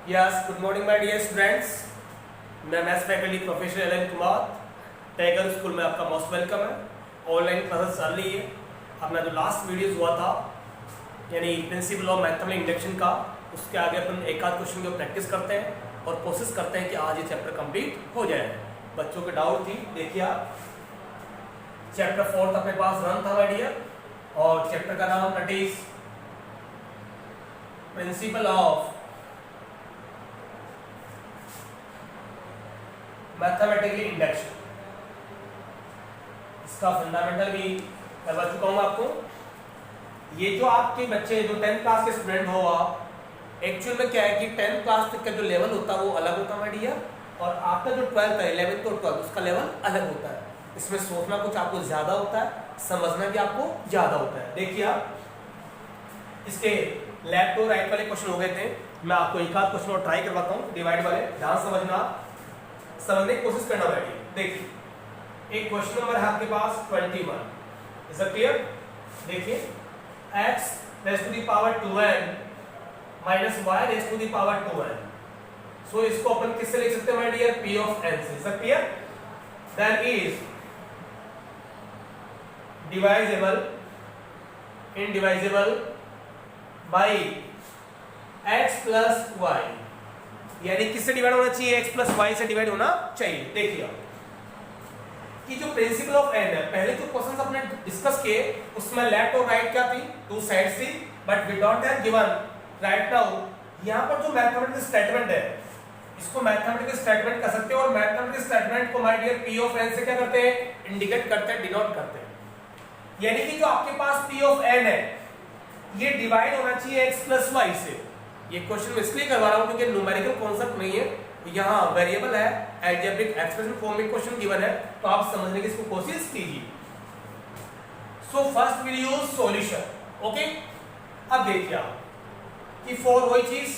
Yes, good morning my dear students. मैं maths faculty professor Allen Kumar tiger school में आपका most welcome है। Online classes चल रही है। अपना जो लास्ट वीडियोस हुआ था यानी प्रिंसिपल ऑफ मैथमेटिकल इंडक्शन का, उसके आगे अपन एक आध क्वेश्चन की प्रैक्टिस करते हैं और कोशिश करते हैं कि आज ये चैप्टर कंप्लीट हो जाए। बच्चों के डाउट थी, देखिए आप चैप्टर 4 अपने पास रन था माय डियर, और चैप्टर का नाम it is principle of mathematical induction. इसका फंडामेंटल भी मैं बता चुका हूँ आपको। ये जो आपके बच्चे जो 10th क्लास के स्टूडेंट हो, आप एक्चुअल में क्या है कि 10th क्लास तक का जो लेवल होता है वो अलग होता है डियर, और आपका जो 12th है 11th और 12th उसका लेवल अलग होता है। इसमें सोचना कुछ आपको ज्यादा होता है, समझना भी आपको ज्यादा होता है। देखिए आप इसके लेफ्ट और राइट वाले क्वेश्चन हो गए थे, मैं आपको एक आध क्वेश्चन और ट्राई करवाता हूँ डिवाइड वाले। ध्यान समझना, समझने की कोशिश करना बैठिए। देखिए एक क्वेश्चन नंबर है आपके पास 21, इज इट क्लियर? देखिए x raise to the power 2n minus y raise to the power 2n। So इसको अपन किससे लिख सकते हैं my dear? p of n से। Is it clear? That is divisible indivisible by x plus y, यानी किससे डिवाइड होना चाहिए? x प्लस वाई से डिवाइड होना चाहिए। देखिए कि जो प्रिंसिपल ऑफ n है, पहले जो क्वेश्चंस अपने डिस्कस किए उसमें लेफ्ट और राइट क्या थी? टू साइड्स थी, but we don't have given right now. यहां पर जो मैथमेटिकल स्टेटमेंट है इसको मैथमेटिकल स्टेटमेंट कह सकते हैं, और मैथमेटिकल स्टेटमेंट को my dear p of n से क्या करते हैं? इंडिकेट करते हैं, डिनोट करते हैं। यानी कि जो आपके पास p ऑफ n है ये डिवाइड होना चाहिए x प्लस वाई से। ये क्वेश्चन इसलिए करवा रहा हूं क्योंकि न्यूमेरिकल कॉन्सेप्ट नहीं है, यहाँ वेरिएबल है, अलजेब्रिक एक्सप्रेशन फॉर्म में क्वेश्चन गिवन है, तो आप समझने की इसको कोशिश कीजिए। So first will use solution. Okay, अब देखिए आप कि फॉर वही चीज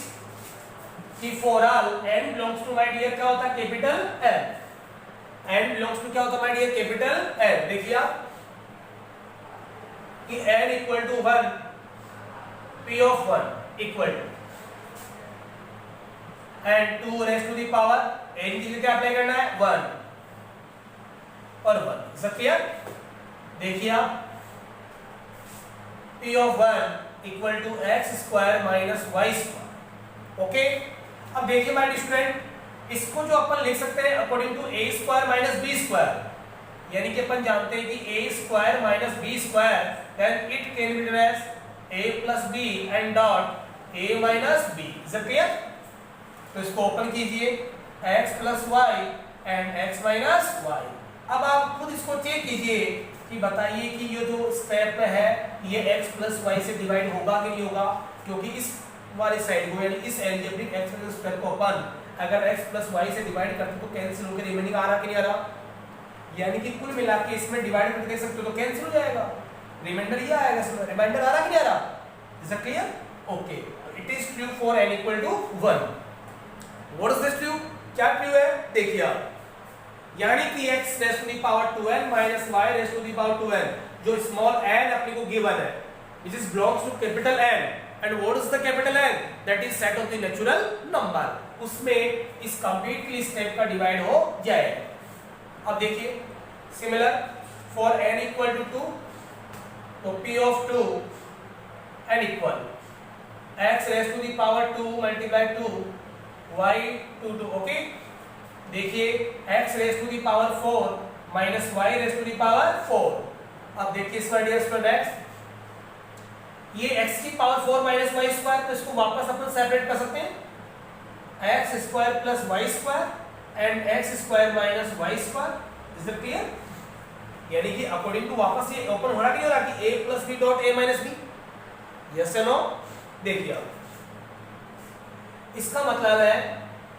कि for all n belongs to my dear क्या होता है? Capital N। n belongs to क्या होता है माय डियर? Capital N। देखिए आप कि n equal to 1, p of 1 equal to and 2 raise to the power n की जगह क्या अप्लाई करना है? 1 और 1। सब क्लियर? देखिए आप p of 1 equal to x square minus y square. Okay, अब देखिए माय स्टूडेंट, इसको जो अपन लिख सकते हैं according to a square minus b square, यानी कि अपन जानते हैं कि a square minus b square, then it can be written as a plus b and dot a minus b। सब क्लियर? तो इसको ओपन कीजिए, x plus y and x minus y. अब आप खुद इसको चेक कीजिए कि बताइए कि ये जो स्टेप है ये x प्लस वाई से डिवाइड होगा कि नहीं होगा, क्योंकि इस वाले साइड को यानी इस अलजेब्रिक एक्सप्रेशन स्टेप को अपन अगर x प्लस वाई से डिवाइड करते तो कैंसिल होकर रिमेनिंग आ रहा कि नहीं आ रहा, यानी कि कुल मिला के इसमें डिवाइड करके देख सकते हो तो कैंसिल हो जाएगा, रिमाइंडर ये आएगा, इसमें रिमाइंडर आ रहा कि नहीं आ रहा? Is it clear? Okay, it is true for n equal to 1। What is this true? क्या ट्रू है? देखिए आप, यानी कि x raise to the power 2n minus y raise to the power 2n, जो स्मॉल n अपने को given है, which is belongs to capital N, and what is the capital N? That is set of the natural number। उसमें इस completely step का divide हो जाए। अब देखिए similar for n equal to 2, तो p of 2 n equal x raise to the power 2 multiply 2 y to 2। Okay, देखिए x raise to the power 4 minus y raise to the power 4। अब देखिए इस डियर स्टूडेंट्स, ये x की power 4 minus y square, तो इसको वापस अपन सेपरेट कर सकते हैं, x square plus y square and x square minus y square. Is it clear? यानी कि अकॉर्डिंग टू वापस ये ओपन हो रहा कि नहीं हो रहा कि a plus b dot a minus b? Yes या नो? देखिए अब इसका मतलब है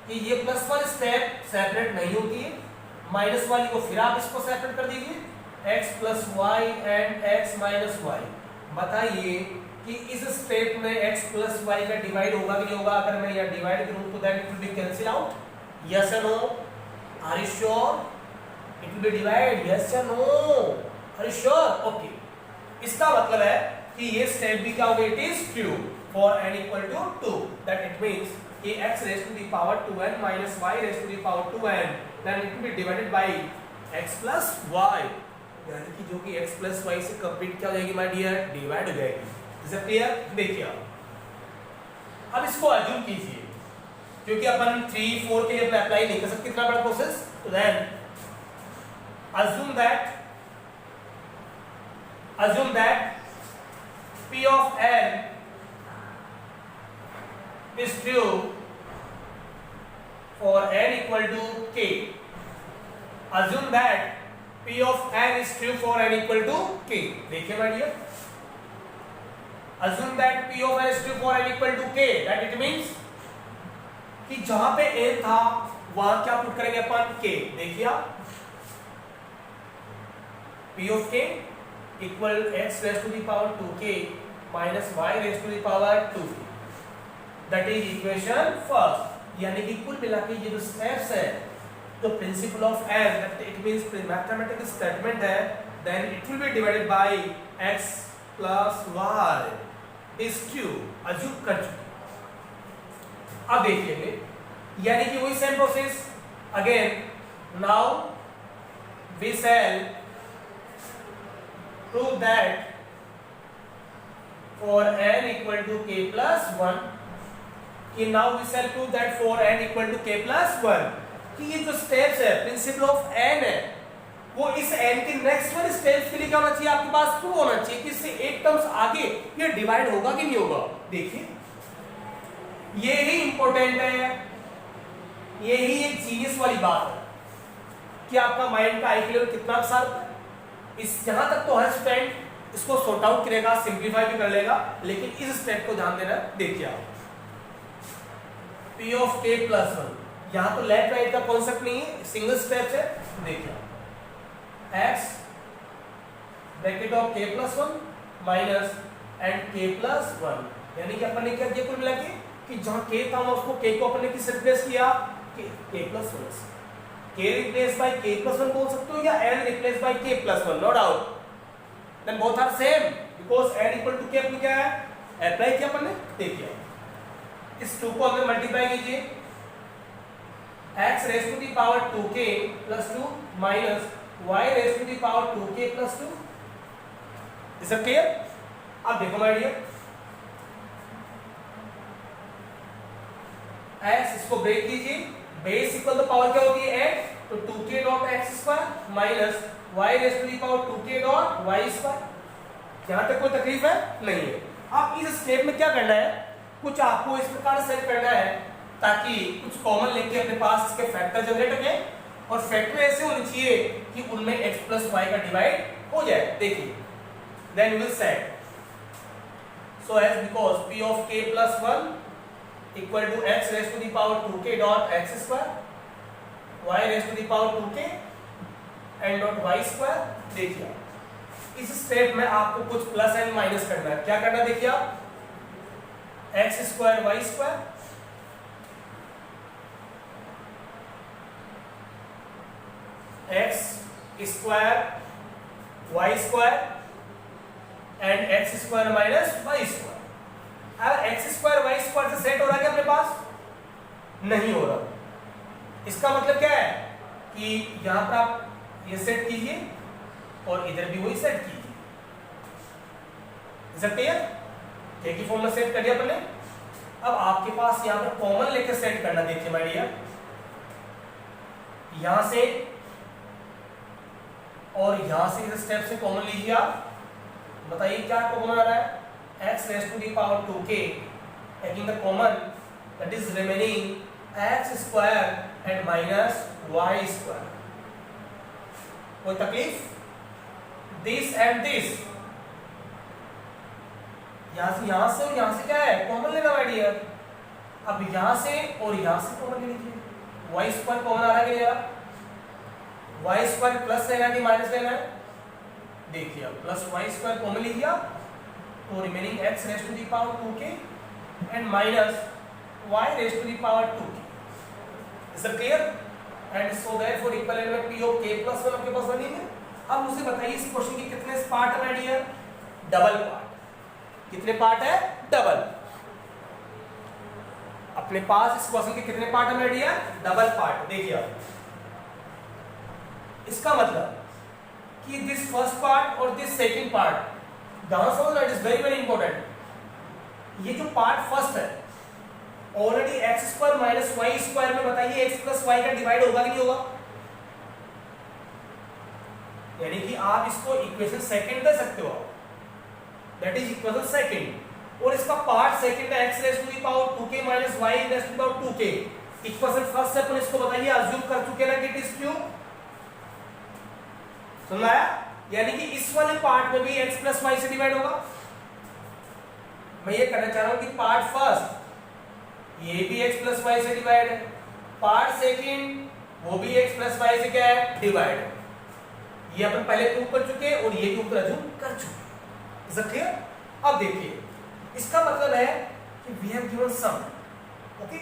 कि ये प्लस वाली स्टेप सेपरेट नहीं होती है, माइनस वाली को फिर आप इसको सेपरेट कर दीजिए, x plus y and x minus y. बताइए कि इस स्टेप में x प्लस वाई का डिवाइड होगा कि नहीं होगा? अगर मैं यह डिवाइड करूं तो that it will be cancel out. Yes या no? Are you sure? It will be divide, yes या no? Are you sure? Okay, इसका मतलब है कि ये स्टेप भी क्या होगा? It is true for n equal to 2, that it means कि x raise to the power 2n minus y raise to the power 2n then it will be divided by x plus y, यानी कि जो कि x plus y से complete क्या हो जाएगी my dear, divide हो जाएगी। Is it clear? देखिए अब इसको अज्यूम कीजिए, क्योंकि अपन 3 4 के लिए अपना अप्लाई नहीं कर सकते, कितना बड़ा प्रोसेस, तो then assume that P of n is true for n equal to k. Assume that P of n is true for n equal to k. देखिए my dear, assume that P of n is true for n equal to k, that it means कि जहां पे n था वहां क्या put करेंगे अपन, k। देखिए आप P of k equal x raised to the power 2k minus y raised to the power 2k, that is equation first। यानी कि कुल मिला के ये जो स्टेप्स है, तो principle of n, that it means mathematical statement है, then it will be divided by x plus y is q, assume कर चुके। अब देखिए, यानी कि वही same process again, now we shall prove that for n equal to k plus 1, कि now we shall prove that for n equal to k plus 1, कि ये जो स्टेप्स है प्रिंसिपल ऑफ n है, वो इस n के नेक्स्ट वाले स्टेप्स के लिए क्या होना चाहिए, आपके पास ट्रू होना चाहिए कि इससे एक टर्म्स आगे ये डिवाइड होगा कि नहीं होगा। देखिए ये ही इंपॉर्टेंट है, यही एक जीनियस वाली बात है कि आपका माइंड का आईक्यू लेवल कितना शार्प है। इस यहां तक तो हर स्टूडेंट इसको सॉर्ट आउट करेगा, सिंपलीफाई भी कर लेगा, लेकिन इस स्टेप को ध्यान देना। देखिए आप P of k plus 1, यहां तो लेफ्ट राइट का कॉन्सेप्ट नहीं है, सिंगल स्टेप है। देखिए x bracket of k plus 1 minus and k plus 1, यानी कि अपन ने क्या किया कुल मिला के कि जहां k था वहां उसको k को अपन ने किससे रिप्लेस किया, k plus 1 से। k replaced by k plus 1 बोल सकते हो या n replaced by k plus 1, no doubt, then both are same because n equal to k अपन क्या है अप्लाई किया अपन ने। देखिए इस 2 को अगर मल्टीप्लाई कीजिए, x raised to the power 2k plus 2 minus y raised to the power 2k plus 2, is it clear? अब देखो माय डियर, x इसको ब्रेक कीजिए, बेस इक्वल तो पावर क्या होती है 8, तो 2k dot x square minus y raise to the power 2k dot y square. यहां तक कोई तकलीफ है नहीं है। अब इस स्टेप में क्या करना है, कुछ आपको इस प्रकार सेट करना है ताकि कुछ कॉमन लेके अपने पास इसके फैक्टर जनरेट हो जाए, और फैक्टर ऐसे होने चाहिए कि उनमें x प्लस y का डिवाइड हो जाए। देखिए then we will set so as because p of k plus 1 equal to x raised to the power 2k dot x square, y raised to the power 2k and dot y square। देखिए इस step में आपको कुछ plus and minus करना है। क्या करना है देखिए आप, x square y square x square y square and x square minus y square. अगर एक्स स्क्वायर वाई स्क्वायर से सेट हो रहा है क्या अपने पास, नहीं हो रहा। इसका मतलब क्या है कि यहां पर आप ये सेट कीजिए और इधर भी वही सेट कीजिए। Is it clear? के की फॉर्मूला सेट कर दिया अपने। अब आपके पास यहां पर कॉमन लेके सेट करना। देखिए माय डियर, यहां से और यहां से इस स्टेप से कॉमन लीजिए आप, बताइए क्या कॉमन आ रहा है, x raised to the power 2k, taking the common, that is remaining x square and minus y square। कोई तकलीफ, this and this, यहां से और यहां से क्या है कॉमन लेना माय डियर। अब यहां से और यहां से कॉमन ले लीजिए, y स्क्वायर कॉमन आ रहा है क्या, y स्क्वायर प्लस लेना है कि माइनस लेना है। देखिए अब प्लस y स्क्वायर कॉमन लीजिए आप, तो remaining x raise to the power 2k and minus y raise to the power 2k। Is it clear? And so therefore equivalent में p ऑफ k प्लस 1 आपके पास बनी है। अब मुझे बताइए इस क्वेश्चन के कितने पार्ट है माय डियर, डबल पार्ट। कितने पार्ट है, डबल। अब अपने पास इस क्वेश्चन के कितने पार्ट है डियर? Double part. देखिए आप, इसका मतलब कि दिस फर्स्ट पार्ट और दिस सेकंड पार्ट, ध्यान समझो, that is very very important. ये जो पार्ट फर्स्ट है already x square minus y square में बताइए एक्स प्लस वाई का डिवाइड होगा कि नहीं होगा? यानी कि आप इसको इक्वेशन सेकंड दे सकते हो, दैट इज इक्वेशन सेकंड। और इसका पार्ट सेकंड है x raise to the power 2k minus y raise to the power 2k। Equation first से अपन इसको बताइए अज्यूम कर चुके ना कि इट इज क्यूब। समझ आया? यानी कि इस वाले पार्ट में भी x प्लस वाई से डिवाइड होगा। मैं ये कहना चाह रहा हूं कि पार्ट फर्स्ट ये भी x प्लस वाई से डिवाइड है, पार्ट सेकंड वो भी x प्लस वाई से क्या है? डिवाइड है। ये अपन पहले प्रूव कर चुके हैं और ये भी ऊपर अज्यूम कर चुके हैं। Is it clear? अब देखिए, इसका मतलब है कि we have given sum, okay.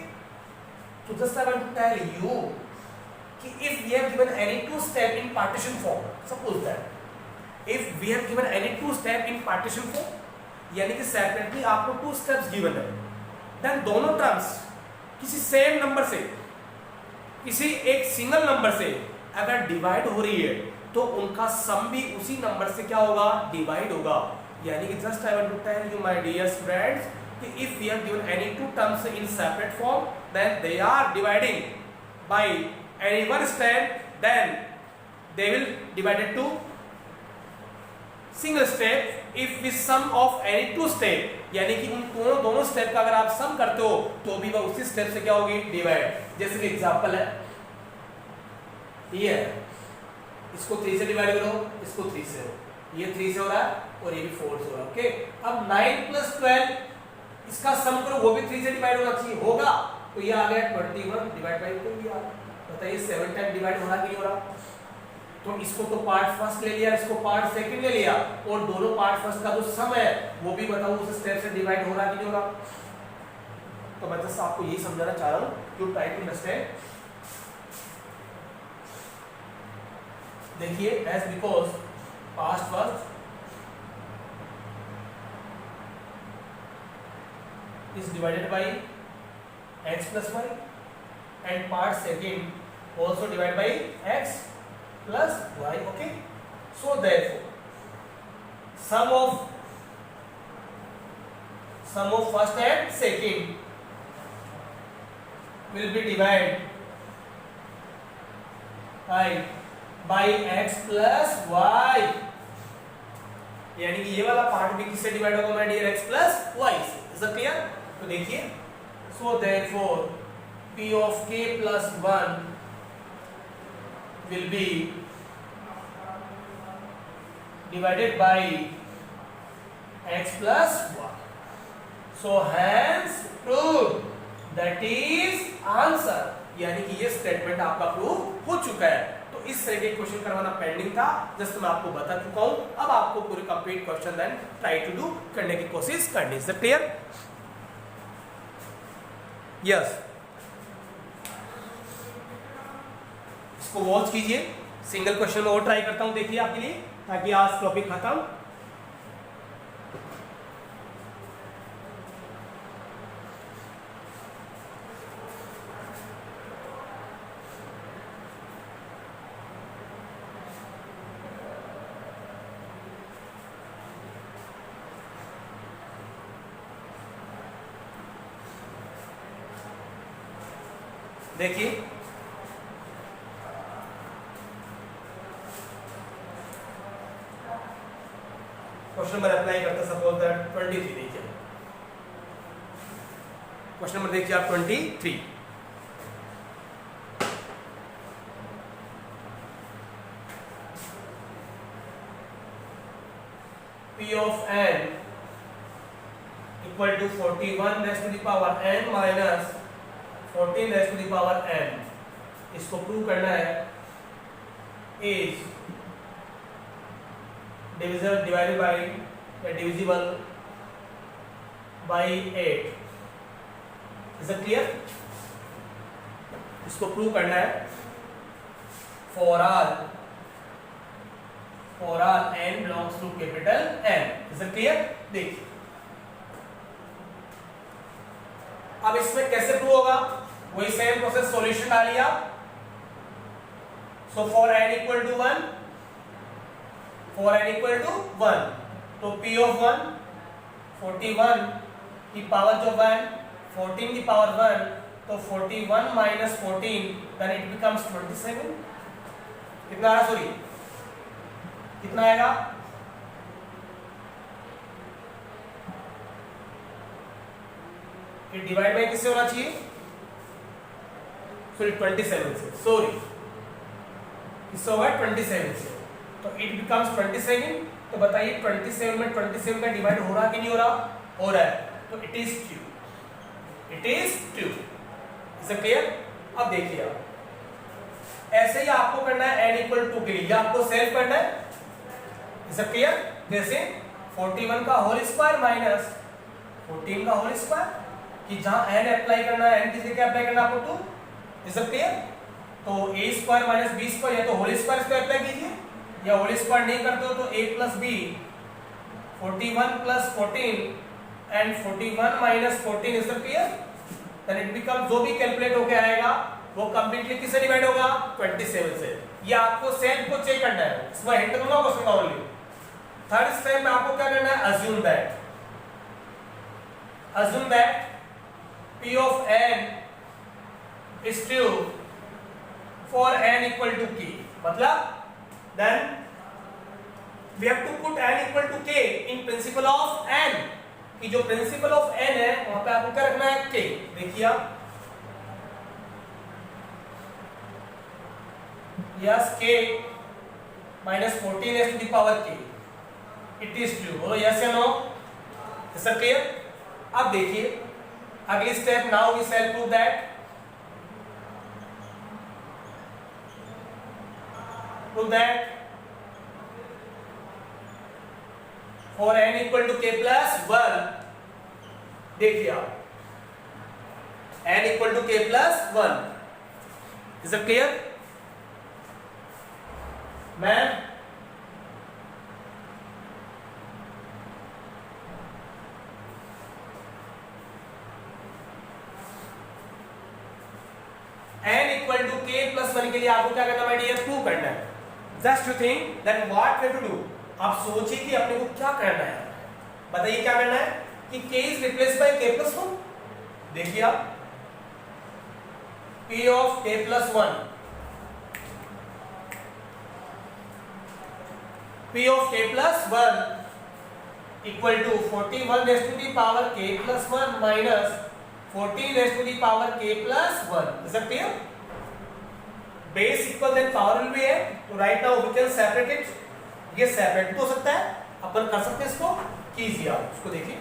तो just I want to tell you कि if we have given any two step in partition form, suppose that if we have given any two step in partition form, यानी कि separately आपको two steps given है, then दोनों terms किसी same number से, किसी एक सिंगल नंबर से अगर डिवाइड हो रही है तो उनका सम भी उसी नंबर से क्या होगा? डिवाइड होगा। यानी कि just I want to tell you my dear friends कि if we have given any two terms in separate form, then they are dividing by any one step, then they will divide it to single step if with sum of any two step, यानी कि उन दोनों step का अगर आप सम करते हो तो भी वह उसी स्टेप से क्या होगी? डिवाइड। जैसे कि एग्जांपल है ये, इसको 3 से डिवाइड करो, इसको 3 से, ये 3 से हो रहा है और ये भी 4 से हो रहा है, ओके। अब 9 प्लस 12 इसका सम करो, वो भी 3 से डिवाइड होना चाहिए, होगा, तो ये आ गया 21 डिवाइड बाई 2। बताइए 7 टाइम डिवाइड हो रहा कि नहीं हो रहा? तो इसको तो पार्ट फर्स्ट ले लिया, इसको पार्ट सेकंड ले लिया, और दोनों पार्ट फर्स्ट का जो सम है वो भी बताओ उस स्टेप से डिवाइड हो रहा कि नहीं हो रहा? तो मैं बस आपको यही समझाना चाह रहा हूं, यू ट्राई टू अंडरस्टैंड। देखिए, as because past first is divided by x plus y and part second also divided by x plus y, okay. So therefore sum of first and second will be divided by x plus y, यानी कि ये वाला part भी किससे divide होगा my dear? x plus y से। Is it clear? तो देखिए, so therefore p of k plus 1 will be divided by x plus y. So hence proved, that is answer। यानी कि ये स्टेटमेंट आपका प्रूव हो चुका है। तो इस तरह के क्वेश्चन करवाना पेंडिंग था, जस्ट मैं आपको बता चुका हूं। अब आपको पूरे complete question then try to do करने की कोशिश करनी। Is it clear? यस, इसको वॉच कीजिए, सिंगल क्वेश्चन में और ट्राई करता हूं, देखिए आपके लिए, ताकि आज टॉपिक खत्म। देखिए, क्वेश्चन नंबर अप्लाई करते सपोज दैट 23। देखिए क्वेश्चन नंबर देखिए आप 23। P of n equal to 41 raised to the power n minus 14 raised to the power n, इसको प्रूव करना है, is divided by या divisible by 8। Is it clear? इसको prove करना है for all n belongs to capital N। Is it clear? देखिए, अब इसमें कैसे प्रूव होगा, वही सेम प्रोसेस, सॉल्यूशन डालिए आप। So for n equal to 1, for n equal to 1, तो p ऑफ 1 41 की पावर जो 1, 14 की पावर 1, तो 41 माइनस 14 देन इट बिकम्स 27। कितना आ रहा, सॉरी कितना आएगा, ये डिवाइड बाय किससे होना चाहिए, सॉरी 27 से, सॉरी किससे होगा 27 से, तो इट बिकम्स 27। तो बताइए 27 में 27 का डिवाइड हो रहा कि नहीं हो रहा, हो रहा है, तो it is 2, it is 2। Is it clear. अब देखिए आप ऐसे ही आपको करना है n इक्वल टू के लिए, आपको सेल्फ करना है। Is it clear. जैसे 41 का होल स्क्वायर माइनस 14 का होल स्क्वायर, कि जहां n अप्लाई करना है, n किस जगह अप्लाई करना है आपको 2। Is it clear. तो a square minus b square, या तो होल स्क्वायर पे अप्लाई कीजिए, या होल स्क्वायर नहीं करते हो तो a plus b, 41 plus 14 and 41 minus 14। Is it clear. Then it become, जो भी कैलकुलेट होके आएगा वो कंप्लीटली किससे डिवाइड होगा, 27 से। ये आपको सेल्फ को चेक करना है, इसमें हिंट दूंगा क्वेश्चन का ओनली। थर्ड स्टेप में आपको क्या करना है, assume that p of n is true for n equal to k, मतलब then we have to put n equal to k in principle of n, कि जो प्रिंसिपल ऑफ n है वहां पे आपको क्या रखना है, k। देखिए आप, yes k minus 14 is to the power k, it is true. बोलो यस या नो, इज इट क्लियर। अब देखिए अगली step, now we shall prove that, for n equal to k plus 1, देखिए आप n equal to k plus 1, is it clear ma'am. n equal to k plus 1 के लिए आपको क्या करना है, प्रूव करना है। Just to think that what we have to do. आप सोचिए कि अपने को क्या करना है, बताइए क्या करना है, कि k is replace by k plus 1। देखिए आप p of k plus 1, p of k plus 1 equal to 41 raise to the power k plus 1 minus 14 raise to the power k plus 1। Is it clear. Base equal then power will be है, तो right now we can separate it. ये separate हो सकता है, अपन कर सकते हैं इसको, कीजिए आप इसको, देखिए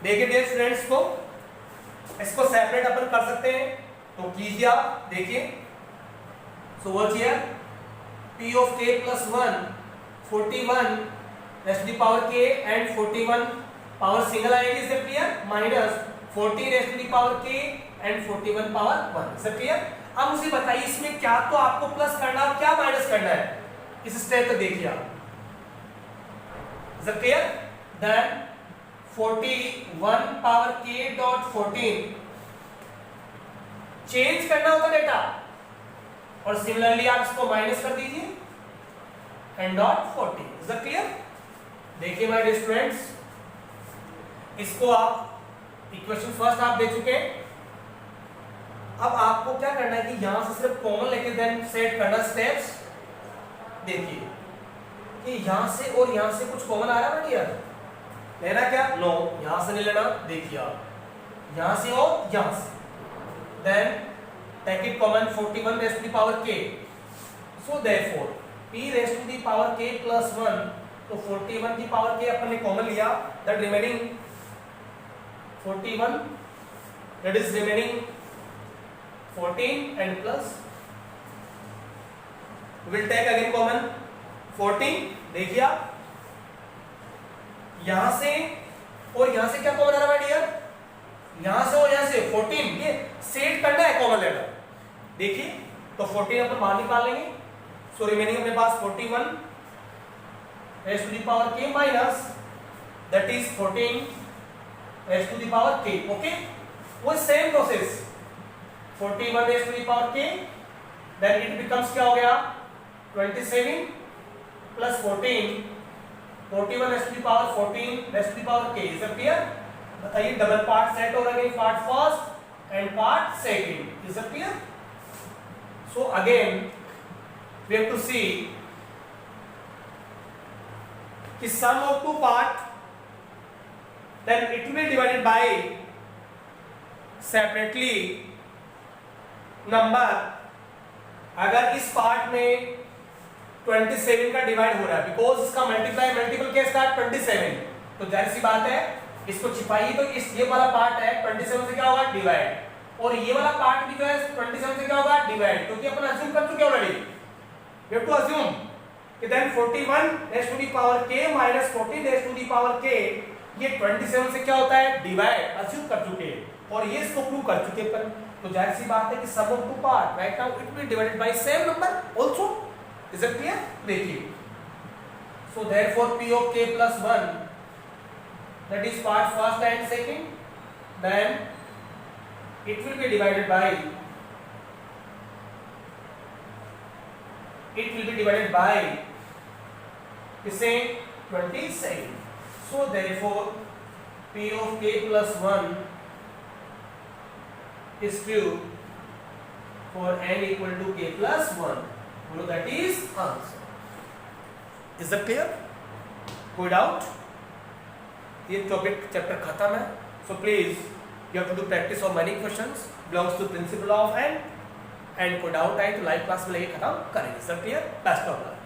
देखिए डियर स्टूडेंट्स को, इसको सेपरेट अपन कर सकते हैं, तो कीजिए आप, देखिए। So what here, p of k plus 1 41 raise to the power k and 41 power single आएगी, is it clear, minus 40 raise to the power k and 41 power 1। Is it clear. अब मुझे बताइए इसमें क्या तो आपको प्लस करना है और क्या माइनस करना है, इस स्टेप को देखिए आप। Is it clear. Then 41 power k dot 14 change करना होता डेटा, और सिमिलरली आप इसको माइनस कर दीजिए and dot 40। Is it clear. देखिए माय डियर स्टूडेंट्स, इसको आप इक्वेशन फर्स्ट आप दे चुके हैं। अब आपको क्या करना है कि यहां से सिर्फ कॉमन लेके देन सेट करना स्टेप्स। देखिए कि यहां से और यहां से कुछ कॉमन आ रहा है ना, लेना क्या, नो, यहां से नहीं लेना। देखिए आप यहां से और यहां से, then take it common 41 raise to the power k, so therefore p raise to the power k plus 1, तो 41 की पावर k अपन ने कॉमन लिया, that remaining 41, that is remaining 14 and plus will take again common 14। देखिए आप यहां से और यहां से क्या कॉमन आ रहा है डियर, यहां से और यहां से 14 ये सेट करना है कॉमन लेटर। देखिए तो 14 अपन बाहर निकाल लेंगे, सो रिमेनिंग अपने पास 41 s to the power k minus that is 14 s to the power k। Okay, वो same process 41 s to the power k, then it becomes क्या हो गया 27 plus 14 41 s to the power 14 s to the power k। Is it clear? बताइए double part set हो रहा है, part first and part second. Is it clear? So again we have to see कि sum of two part then it will be divided by separately number। अगर इस part में 27 का divide हो रहा है बिकॉज इसका मल्टीपल केस का 27, तो जाहिर सी बात है इसको छिपाइए तो इस ये वाला पार्ट है 27 से क्या होगा डिवाइड, और ये वाला पार्ट भी जो है 27 से क्या होगा डिवाइड, क्योंकि अपन अज्यूम कर चुके already. We have to assume कि then 41 raised to the power k minus 14 raised to the power k ये 27 से क्या होता है डिवाइड, अज्यूम कर चुके हैं और ये इसको प्रूव कर चुके हैं। तो जाहिर सी बात है कि sum of two part right now it will be divided by same number also. Is it clear? देखिए so therefore p of k plus 1 that is part first and second, then it will be divided by किसे 27। so therefore p of k plus 1 is true for n equal to k plus 1। बोलो that is answer। is that clear? कोई doubt? ये topic chapter खत्म है। so please you have to do practice of many questions belongs to principle of n, and कोई doubt आए तो live class में लेके खत्म करेंगे। सब क्लियर? Best of luck.